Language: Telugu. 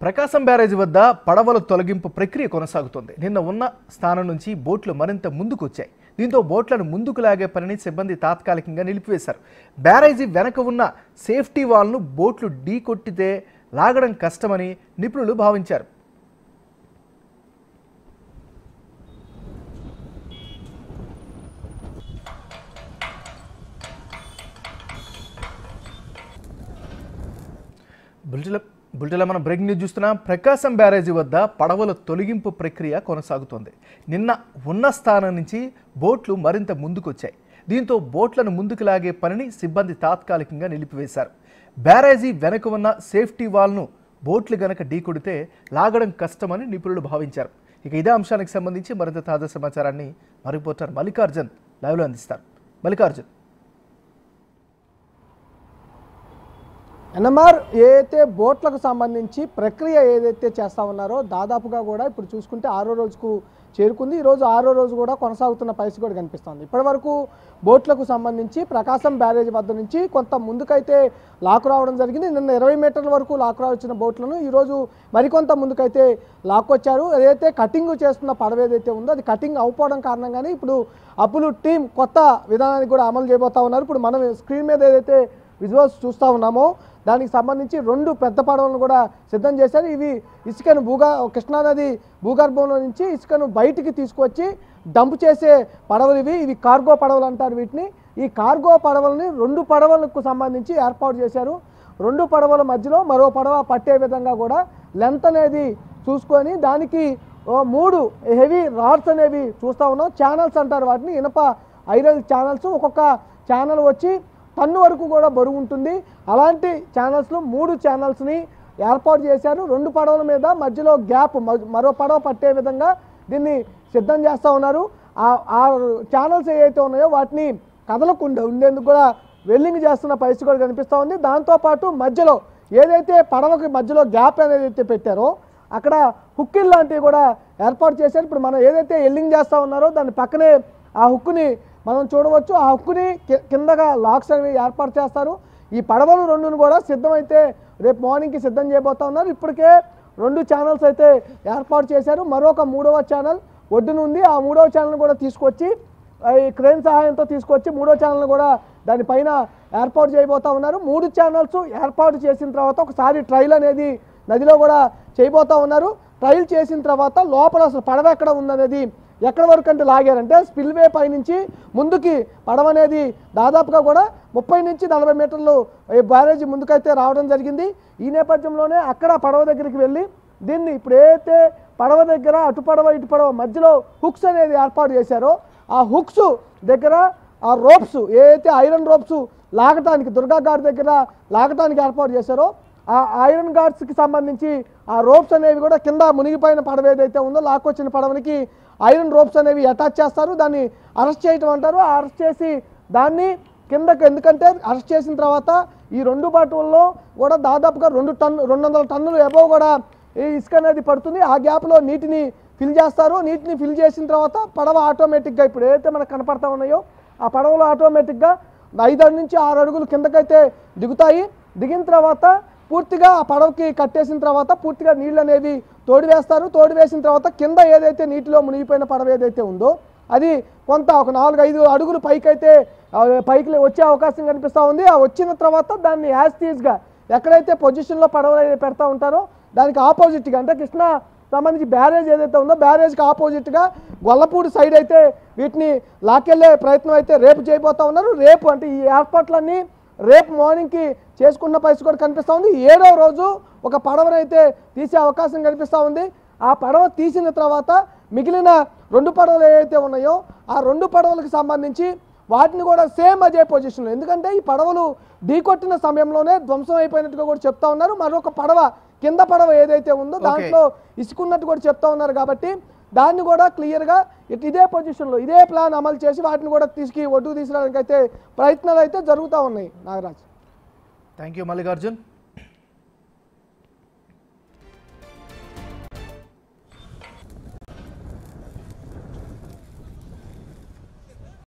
ప్రకాశం బ్యారేజీ వద్ద పడవల తొలగింపు ప్రక్రియ కొనసాగుతోంది. నిన్న ఉన్న స్థానం నుంచి బోట్లు మరింత ముందుకు వచ్చాయి. దీంతో బోట్లను ముందుకు లాగే పనిని సిబ్బంది తాత్కాలికంగా నిలిపివేశారు. బ్యారేజీ వెనక ఉన్న సేఫ్టీ వాల్ను బోట్లు ఢీ కొట్టితే లాగడం కష్టమని నిపుణులు భావించారు. బులెటిన్లో మనం బ్రేకింగ్ న్యూస్ చూస్తున్నాం. ప్రకాశం బ్యారేజీ వద్ద పడవల తొలగింపు ప్రక్రియ కొనసాగుతోంది. నిన్న ఉన్న స్థానం నుంచి బోట్లు మరింత ముందుకు వచ్చాయి. దీంతో బోట్లను ముందుకు లాగే పనిని సిబ్బంది తాత్కాలికంగా నిలిపివేశారు. బ్యారేజీ వెనక ఉన్న సేఫ్టీ వాల్ను బోట్లు గనక ఢీకొడితే లాగడం కష్టమని నిపుణులు భావించారు. ఇక ఇదే అంశానికి సంబంధించి మరింత తాజా సమాచారాన్ని మా రిపోర్టర్ మల్లికార్జున్ లైవ్లో అందిస్తారు. మల్లికార్జున్, ఎన్ఎంఆర్ ఏదైతే బోట్లకు సంబంధించి ప్రక్రియ ఏదైతే చేస్తూ ఉన్నారో దాదాపుగా కూడా ఇప్పుడు చూసుకుంటే 6వ రోజుకు చేరుకుంది. ఈరోజు 6వ రోజు కూడా కొనసాగుతున్న పరిస్థితి కూడా కనిపిస్తుంది. ఇప్పటివరకు బోట్లకు సంబంధించి ప్రకాశం బ్యారేజ్ వద్ద నుంచి కొంత ముందుకైతే లాక్ రావడం జరిగింది. నిన్న 20 మీటర్ల వరకు లాక్ రావచ్చిన బోట్లను ఈరోజు మరికొంత ముందుకైతే లాక్కొచ్చారు. ఏదైతే కటింగ్ చేస్తున్న పడవ ఏదైతే ఉందో అది కటింగ్ అవ్వకపోవడం కారణంగానే ఇప్పుడు అప్పులు టీం కొత్త విధానానికి కూడా అమలు చేయబోతా ఉన్నారు. ఇప్పుడు మనం స్క్రీన్ మీద ఏదైతే విజువల్స్ చూస్తూ ఉన్నామో దానికి సంబంధించి 2 పెద్ద పడవలను కూడా సిద్ధం చేశారు. ఇవి ఇసుకను కృష్ణానది భూగర్భంలో నుంచి ఇసుకను బయటికి తీసుకొచ్చి డంప్ చేసే పడవలు ఇవి కార్గో పడవలు అంటారు వీటిని. ఈ కార్గో పడవలని 2 పడవలకు సంబంధించి ఏర్పాటు చేశారు. 2 పడవల మధ్యలో మరో పడవ పట్టే విధంగా కూడా లెంత్ అనేది చూసుకొని దానికి 3 హెవీ రాడ్స్ అనేవి చూస్తూ ఉన్నాం. ఛానల్స్ అంటారు వాటిని, ఇనప ఐరన్ ఛానల్స్. ఒక్కొక్క ఛానల్ వచ్చి టన్ను వరకు కూడా బరువు ఉంటుంది. అలాంటి ఛానల్స్లో 3 ఛానల్స్ని ఏర్పాటు చేశారు. 2 పడవల మీద మధ్యలో గ్యాప్ మరో పడవ పట్టే విధంగా దీన్ని సిద్ధం చేస్తూ ఉన్నారు. ఆ ఛానల్స్ ఏవైతే ఉన్నాయో వాటిని కదలకుండా ఉండేందుకు కూడా వెల్లింగ్ చేస్తున్న పరిస్థితి కూడా కనిపిస్తూ ఉంది. దాంతోపాటు మధ్యలో ఏదైతే పడవకి మధ్యలో గ్యాప్ అనేది అయితే పెట్టారో అక్కడ హుక్కిల్ లాంటివి కూడా ఏర్పాటు చేశారు. ఇప్పుడు మనం ఏదైతే ఎల్లింగ్ చేస్తూ ఉన్నారో దాని పక్కనే ఆ హుక్కుని మనం చూడవచ్చు. ఆ హుక్కుని కిందగా లాక్స్ అనేవి ఏర్పాటు చేస్తారు. ఈ పడవలు 2ను కూడా సిద్ధమైతే రేపు మార్నింగ్కి సిద్ధం చేయబోతా ఉన్నారు. ఇప్పటికే 2 ఛానల్స్ అయితే ఏర్పాటు చేశారు. మరొక 3వ ఛానల్ ఒడ్డున ఉంది. ఆ 3వ ఛానల్ కూడా తీసుకొచ్చి ఈ క్రేన్ సహాయంతో తీసుకొచ్చి 3వ ఛానల్ కూడా దానిపైన ఏర్పాటు చేయబోతా ఉన్నారు. 3 ఛానల్స్ ఏర్పాటు చేసిన తర్వాత ఒకసారి ట్రయల్ అనేది నదిలో కూడా చేయబోతా ఉన్నారు. ట్రయల్ చేసిన తర్వాత లోపల అసలు పడవ ఎక్కడ ఉందనేది ఎక్కడి వరకు అంటే లాగారంటే స్పిల్వే పై నుంచి ముందుకి పడవ అనేది దాదాపుగా కూడా 30 నుంచి 40 మీటర్లు బ్యారేజీ ముందుకైతే రావడం జరిగింది. ఈ నేపథ్యంలోనే అక్కడ పడవ దగ్గరికి వెళ్ళి దీన్ని ఇప్పుడు ఏదైతే పడవ దగ్గర అటు పడవ ఇటు పడవ మధ్యలో హుక్స్ అనేది ఏర్పాటు చేశారో ఆ హుక్స్ దగ్గర ఆ రోప్స్ ఏదైతే ఐరన్ రోప్స్ లాగటానికి దుర్గా గార్డ్ దగ్గర లాగటానికి ఏర్పాటు చేశారో ఆ ఐరన్ గార్డ్స్కి సంబంధించి ఆ రోప్స్ అనేవి కూడా కింద మునిగిపోయిన పడవ ఏదైతే ఉందో లాక్కొచ్చిన పడవనికి ఐరన్ రోప్స్ అనేవి అటాచ్ చేస్తారు. దాన్ని అరెస్ట్ చేయటం అంటారు. అరెస్ట్ చేసి దాన్ని కిందకు, ఎందుకంటే అరెస్ట్ చేసిన తర్వాత ఈ 2 బాటుల్లో కూడా దాదాపుగా 200 టన్నులు ఎబవ్ కూడా ఈ ఇసుక అనేది పడుతుంది. ఆ గ్యాప్లో నీటిని ఫిల్ చేస్తారు. నీటిని ఫిల్ చేసిన తర్వాత పడవ ఆటోమేటిక్గా ఇప్పుడు ఏదైతే మనకు కనపడతా ఉన్నాయో ఆ పడవలో ఆటోమేటిక్గా 5 నుంచి 6 అడుగులు కిందకైతే దిగుతాయి. దిగిన తర్వాత పూర్తిగా ఆ పడవకి కట్టేసిన తర్వాత పూర్తిగా నీళ్ళు అనేవి తోడివేస్తారు. తోడివేసిన తర్వాత కింద ఏదైతే నీటిలో మునిగిపోయిన పడవ ఏదైతే ఉందో అది కొంత ఒక 4-5 అడుగులు పైకి వచ్చే అవకాశం కనిపిస్తూ ఉంది. ఆ వచ్చిన తర్వాత దాన్ని యాజ్టీజ్గా ఎక్కడైతే పొజిషన్లో పడవలు పెడతా ఉంటారో దానికి ఆపోజిట్గా అంటే కృష్ణా సంబంధించి బ్యారేజ్ ఏదైతే ఉందో బ్యారేజ్కి ఆపోజిట్గా గొల్లపూడి సైడ్ అయితే వీటిని లాక్కెళ్ళే ప్రయత్నం అయితే రేపు చేయబోతా ఉన్నారు. రేపు అంటే ఈ ఏర్పాట్లన్నీ రేపు మార్నింగ్కి చేసుకున్న పరిస్థితి కూడా కనిపిస్తూ ఉంది. 7వ రోజు ఒక పడవనైతే తీసే అవకాశం కనిపిస్తూ ఉంది. ఆ పడవ తీసిన తర్వాత మిగిలిన 2 పడవలు ఏవైతే ఉన్నాయో ఆ 2 పడవలకు సంబంధించి వాటిని కూడా సేమ్ అదే పొజిషన్లో, ఎందుకంటే ఈ పడవలు ఢీకొట్టిన సమయంలోనే ధ్వంసం అయిపోయినట్టుగా కూడా చెప్తా ఉన్నారు. మరొక పడవ కింద పడవ ఏదైతే ఉందో దాంట్లో ఇసుకున్నట్టు కూడా చెప్తా ఉన్నారు. కాబట్టి దాన్ని కూడా క్లియర్గా ఇదే పొజిషన్లో ఇదే ప్లాన్ అమలు చేసి వాటిని కూడా ఒడ్డుకు తీసుకురావడానికి అయితే ప్రయత్నాలు అయితే జరుగుతూ ఉన్నాయి. Nagaraj, thank you Mallikarjun.